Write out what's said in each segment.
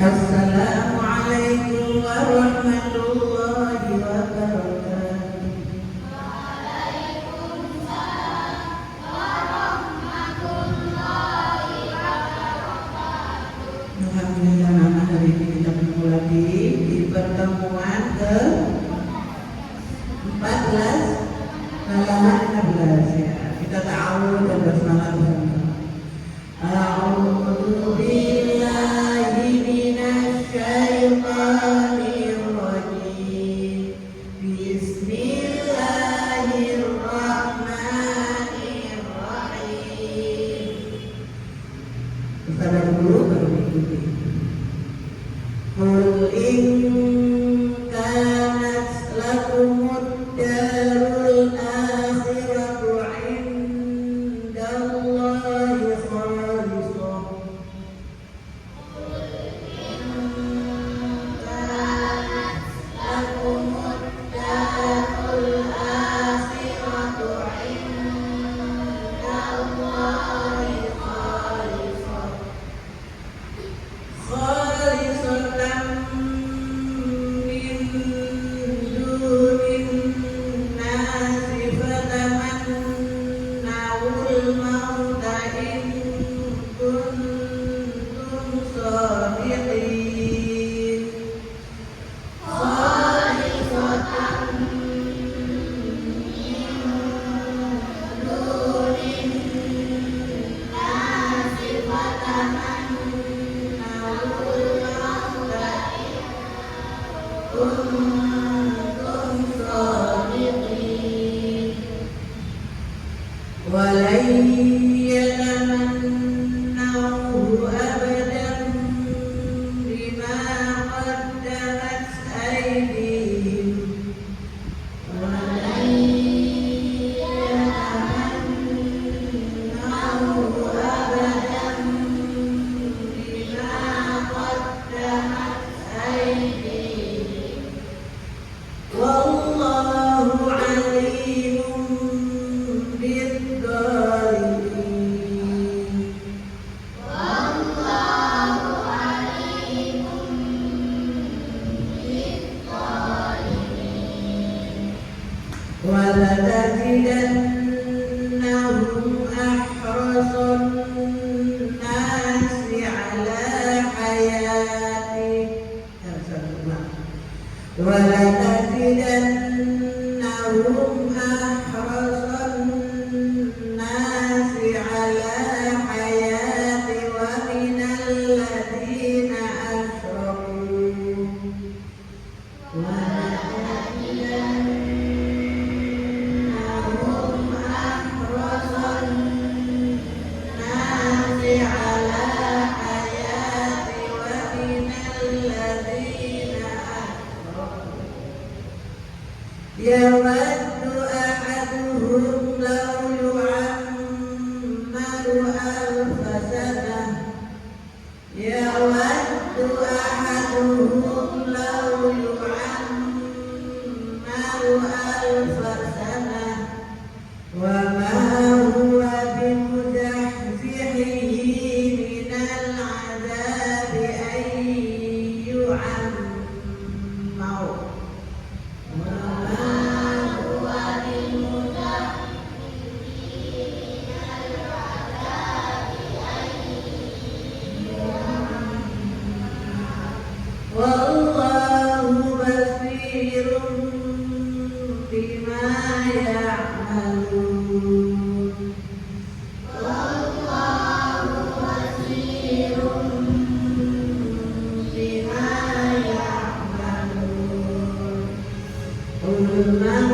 Assalamualaikum warahmatullahi wabarakatuh. Alhamdulillah, mana hari ini kita bertemu lagi di pertemuan ke 14 halaman 16 ya. Kita tahu dan bersemangat bersama. A'udzu billahi minasy syaithanir rajim. Bismillahirrahmanirrahim. Kita dulu baru ikuti. Qul in kanat lakumud darul akhiratu 'indallahi khalisah. Qul in kanat lakumud darul akhiratu 'indallahi khalisah. Khalisatan min dunin nasi fatamannawul mauta in kuntum shadiqin. Khalisatan min dunin nasi fatamannawul mauta kuntum shadiqin. Walan yatamannahu abadan bima qaddamat aydihim. Walan yatamannahu abadan bima qaddamat aydihim. Wallahu alimun bidzalimin. Wallahu alimun bidzalimin. Walatazidannahum ahrasan nasi ala hayati. Walatazidannahum ahrasan nasi ala hayati wa minal ladzina asyraku. Walatazidannahum ahrasan nasi ala hayati wa minal ladzina asyraku. Yawaddu ahaduhum law yu'ammaru alfa sanah. Yawaddu ahaduhum law yu'ammaru alfa sanah. Wa ma huwa bimuzahzihihi minal 'adzabi an yu'ammar. Wallahu basirun bima ya'malun. Wallahu basirun bima ya'malun. Qul man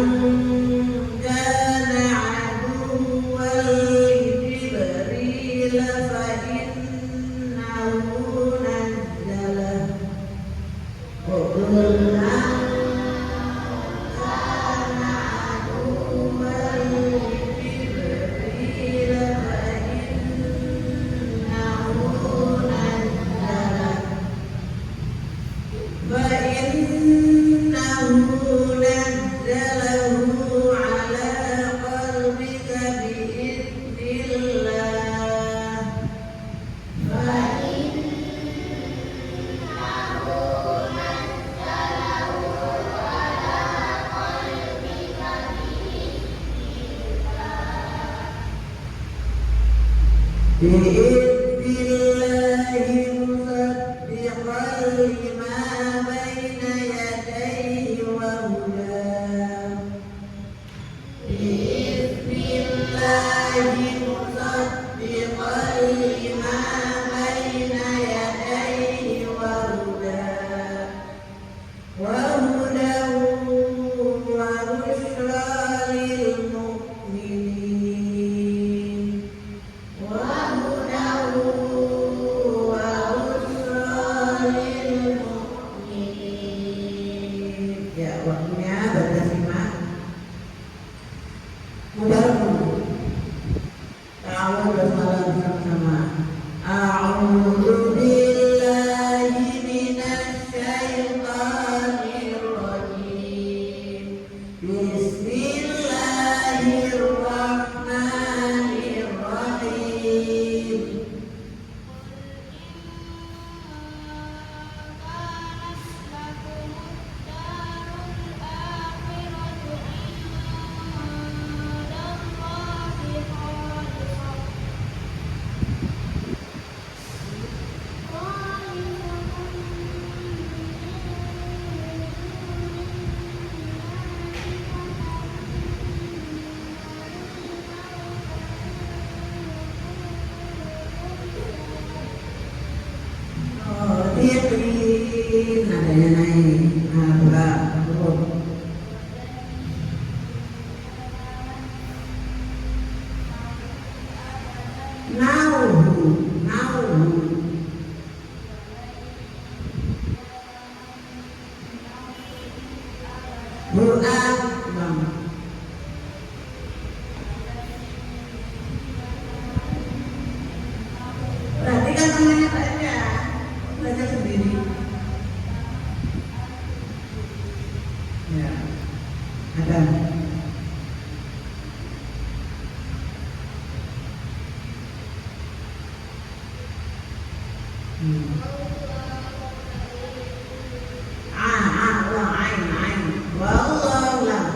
kana 'aduwwan li Jibril fa innahu nazzalahu. Qul man kana 'aduwwan li bi'idnillahi musaddiqan lima baina yadayhi wa hudan bi'idnillahi musaddiqan lima baina yadayhi wa hudan wa hudan wa bushra lil mu'minin wa hudan wa bushra lil mu'minin. Ya, waktunya baca simak. Mubarakun. Ta'awun bersalam bersama-sama. A'udzu billahi minasy syaithanir rajim. Bismillahirrahmanirrahim. Tiqin nadanya naik. Nah, berat turun. Nauhu, nauhu. Buat bang. Perhatikan namanya baca, baca sendiri. Ya, ada. Ulang ain. Wallahu a'lam.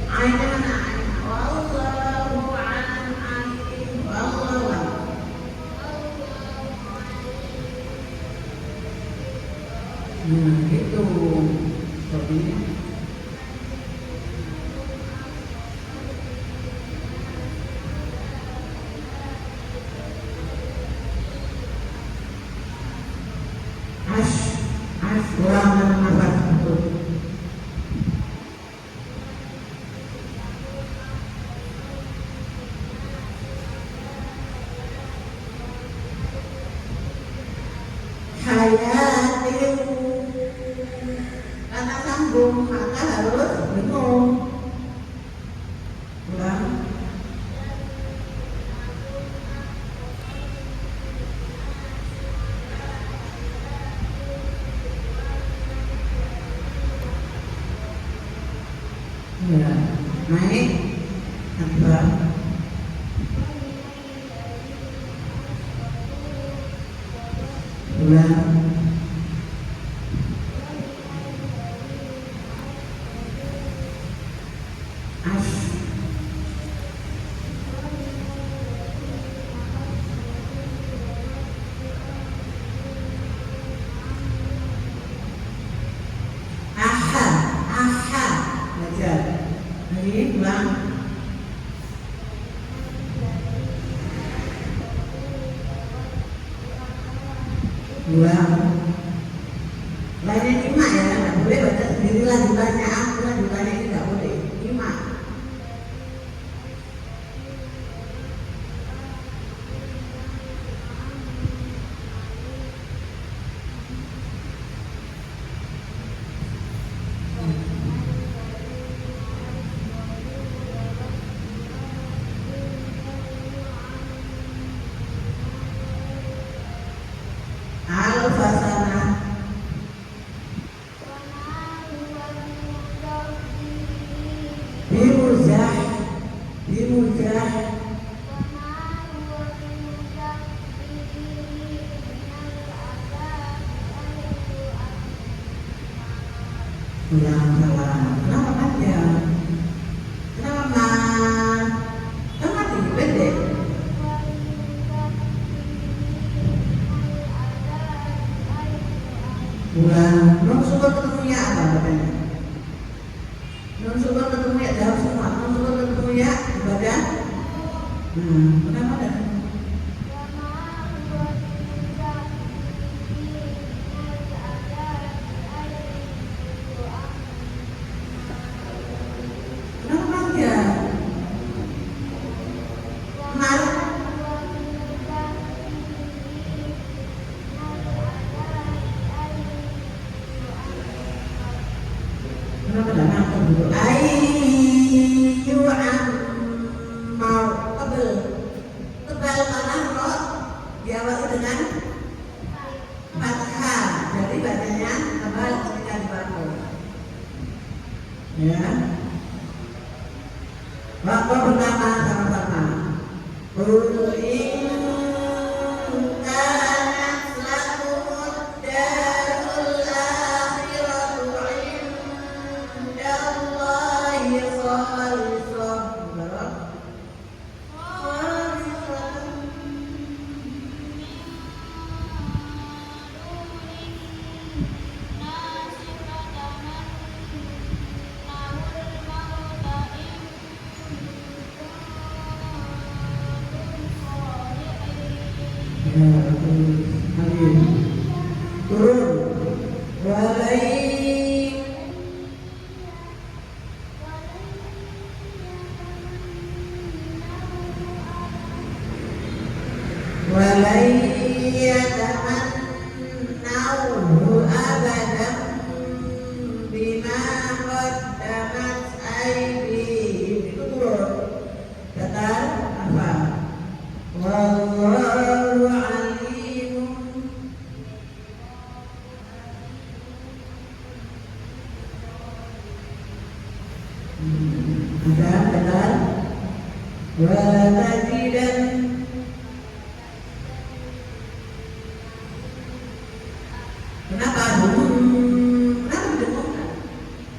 Ainnya mana ain? Wallahu a'lam. Wallahu a'lam. Gitu. Sobinya. Ulang dan nafas betul. Hayatin. Karena sambung maka harus bingung. Ulang. Ya, naik. Tambah. Ulang. Ini ulang. Ulang. Lainnya 5 ya, nggak boleh baca sendiri lanjutannya. Lanjutannya ini nggak boleh. 5. Al-Fasanah. Bimuzah. Ulang salah. Kenapa panjang? Kenapa non syukur ketemu ya apa katanya? Non syukur ketemu ya jawab semua. Non syukur ketemu ya ibadah. Kenapa ada? Kenapa dia? Kenapa tidak makan dulu? Ayu mau tebal mana rot diawali dengan fathah. Jadi bacanya tebal ketika dibaca. Ya. Waktu pertama sama-sama. Turun walai yatamannauhu abadan bima qaddamat aydihim. Itu turun kata apa? Wallahu alimun. Ada benar. Wala tajidan. Kenapa? Kenapa didengungkan?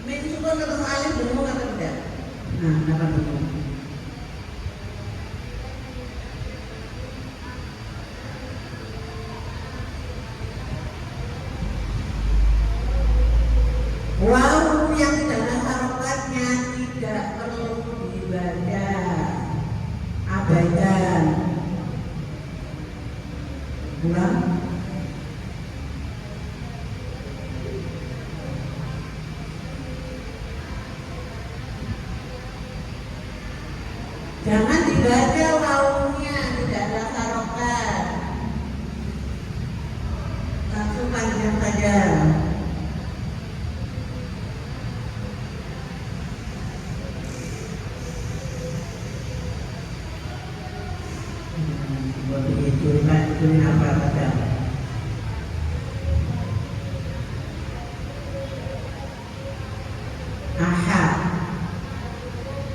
Min syukur ketemu alif dengung atau tidak? Nah, kenapa dengung? Waw yang tidak ada harokatnya tidak perlu dibaca, abaikan. Ulang. Jangan dibaca wawunya, tidak ada harokat. Langsung panjang saja. Curi apa baca? Aha.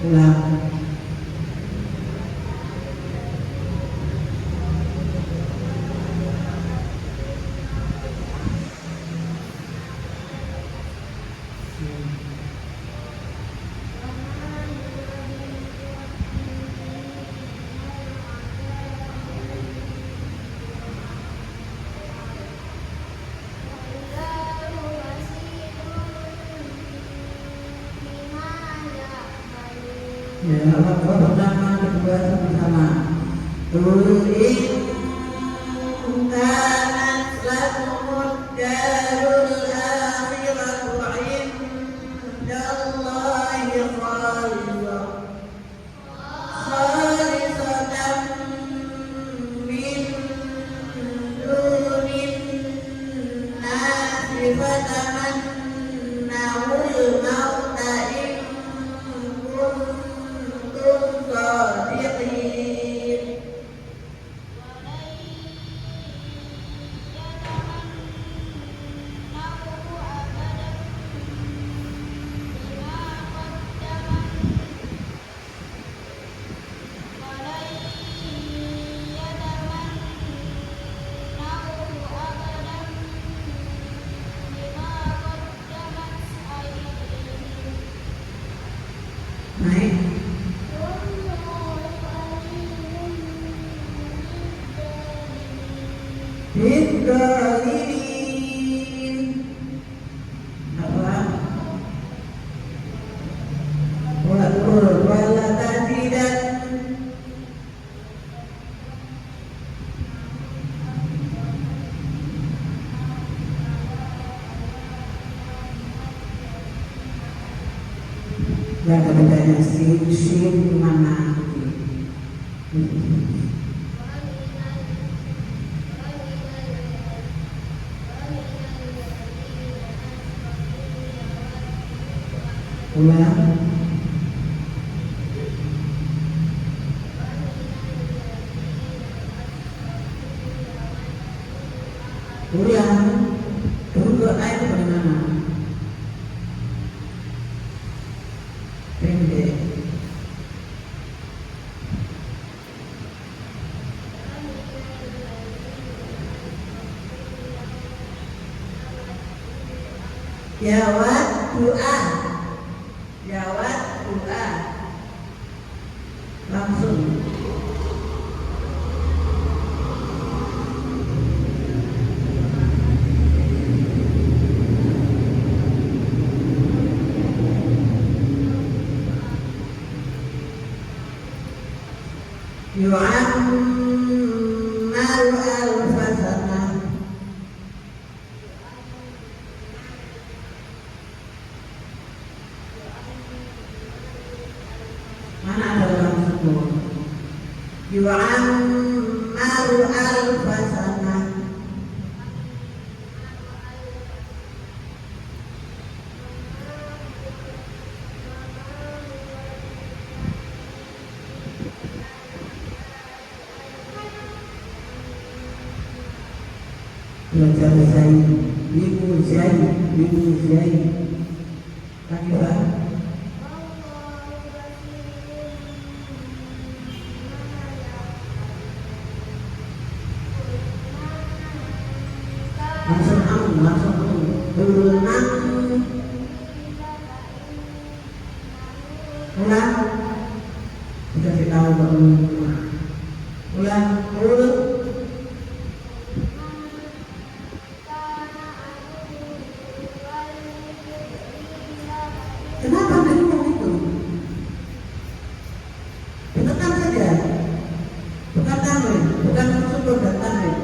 Ulang. Ya, waktu pertama, kedua sama-sama. Kanat lakumud darul akhiratu indallahi khalisatan min dunin nasi fatamannawul mauta in kuntum sadiqin. Naik. Bidaliin. Gak ada bedanya sin mana. Ulang. Ulang. Tunggu air bagaimana? Pendek. Jawab doa. Jawab doa. Langsung. Yu'ammaru alfa sanah. Mana ada orang sebut? Yu'ammaru alfa sanah. Belajar Zaid, Ibu Zaid. Lagi Pak. Langsung berenang. Ulang. Sudah tahu berenang. Ulang. Kenapa tadi ngomong itu? Tekan saja. Bukan tanwin, bukan syukur dan tanwin.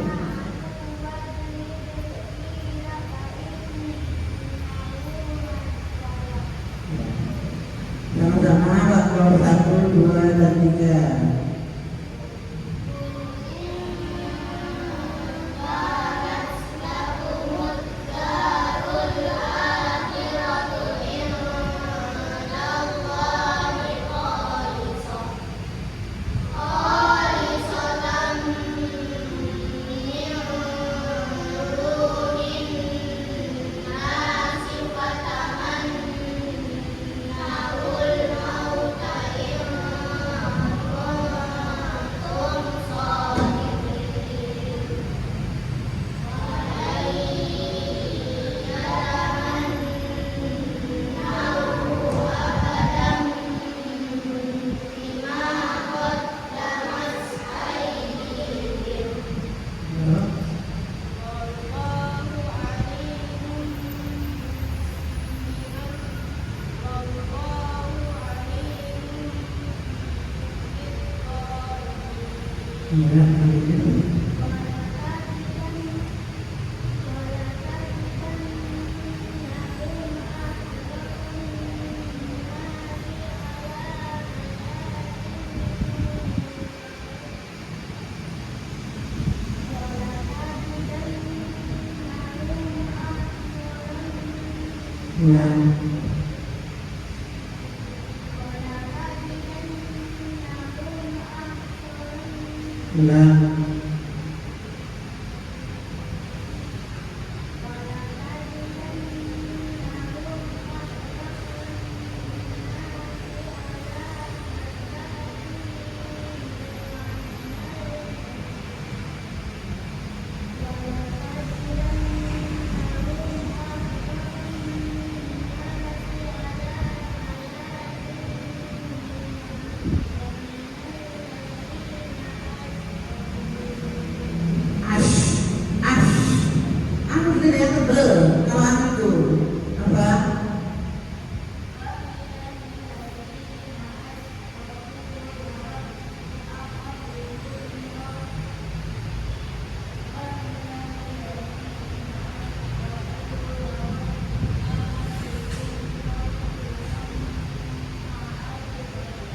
Sama-sama waktu 1, 2, dan 3.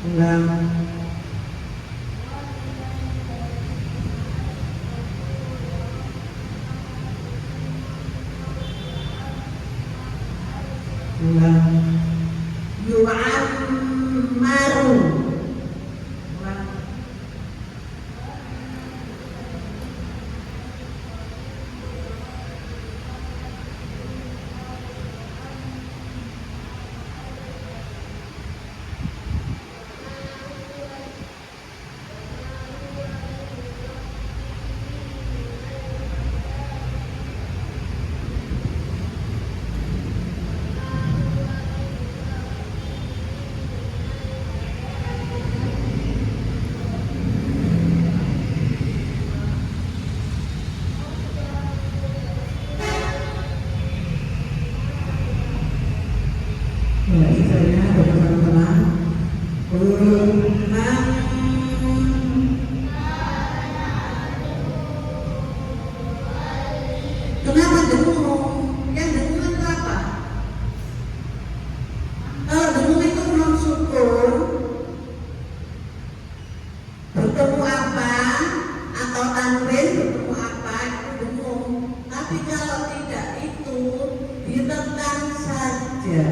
Ulang. Ulang. Yu'ammaru. Ulang. Ya, sisanya teman-teman. Kenapa dengung? Yang dengung itu apa? Kalau dengung itu belum syukur, bertemu apa atau tanwin bertemu apa itu dengung. Tapi kalau tidak itu ditekan saja.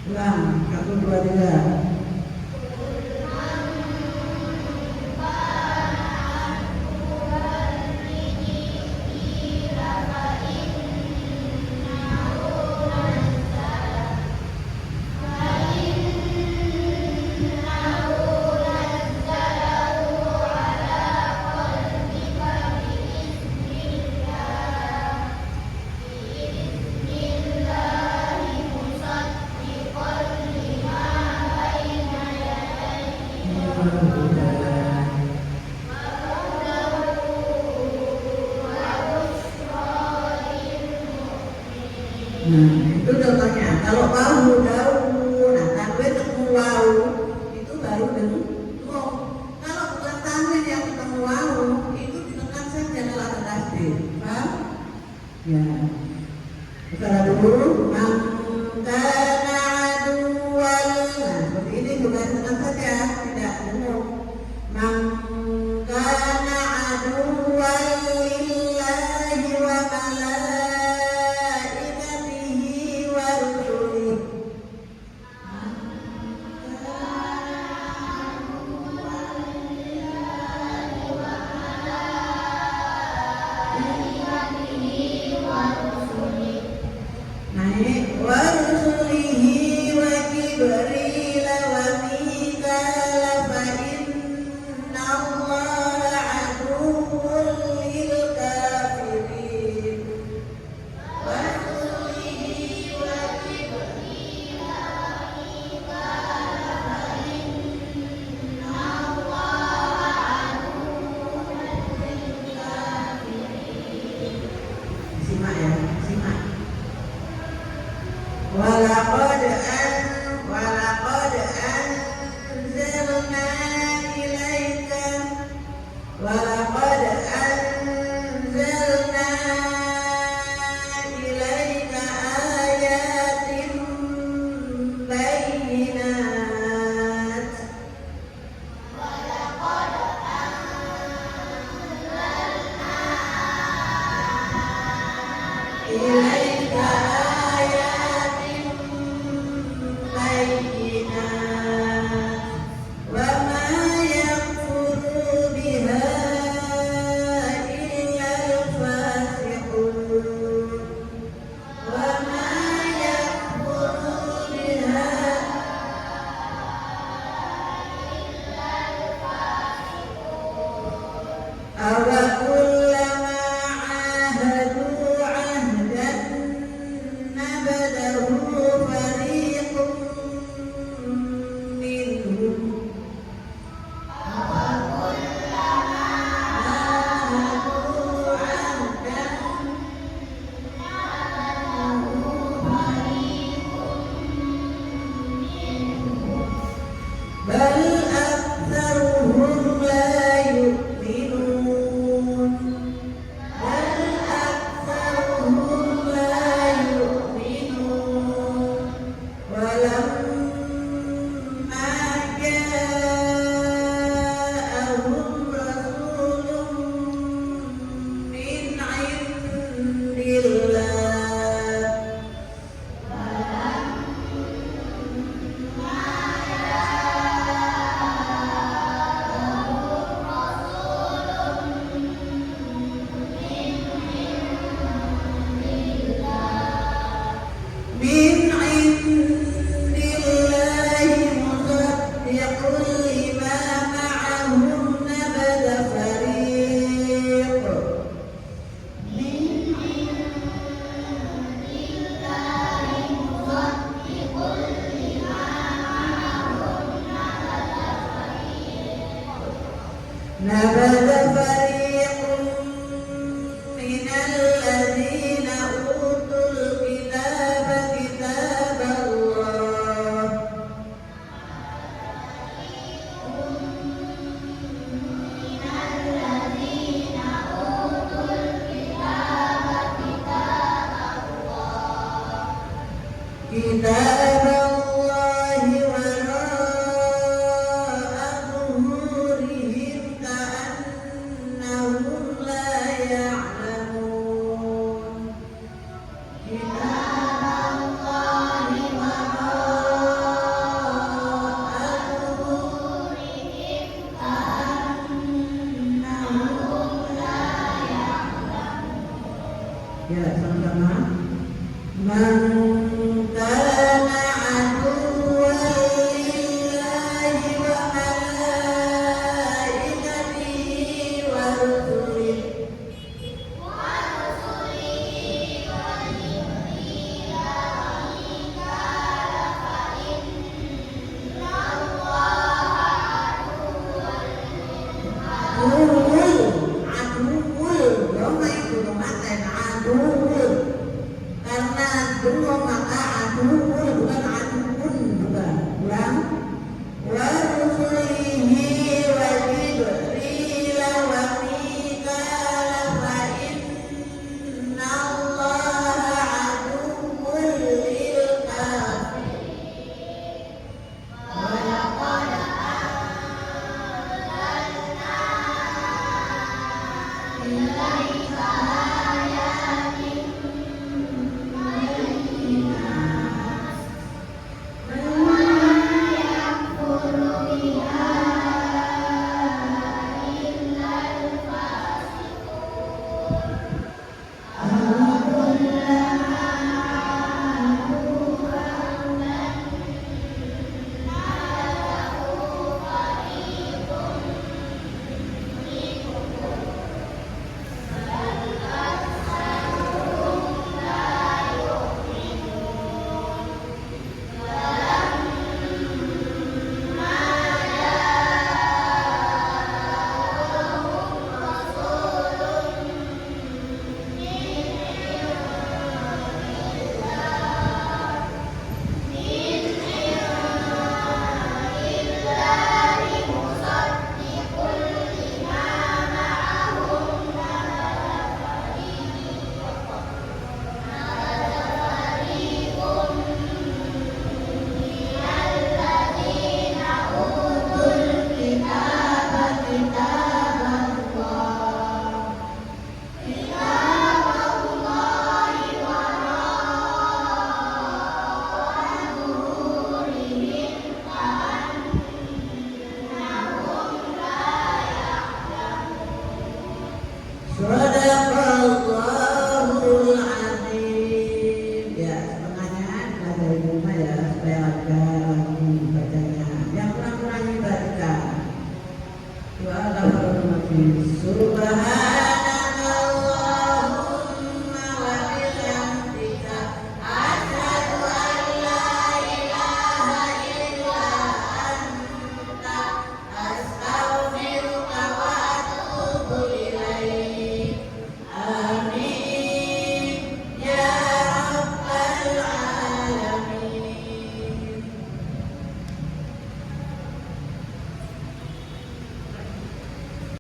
Ulang, 1, 2, 3. Nah, itu contohnya. Kalau bahu, dahu, nah tanwin ketemu wawu itu baru dengung. Kalau bukan tanwin yang ketemu wawu itu ditekan saja kalau ada tasdid. Paham? Ya. Sekarang dulu, mangkana aduwal. Nah, seperti ini juga ditekan saja, tidak dengung. Mangkana aduwal lillahi wa malaikatihi wa rusulih. Naik wa rusulihi wa Jibril wa Mikala fa inna Allaha aduwwun lil kafirin. Wa rusulihi wa Jibril wa Mikala fa inna Allaha aduwwun lil kafirin. Simak ya, simak. Walaqad anzalna ilaika ayatin bayyinat. Ilaika ayatin bayyinat. 'Wa ma yakfuru biha nabada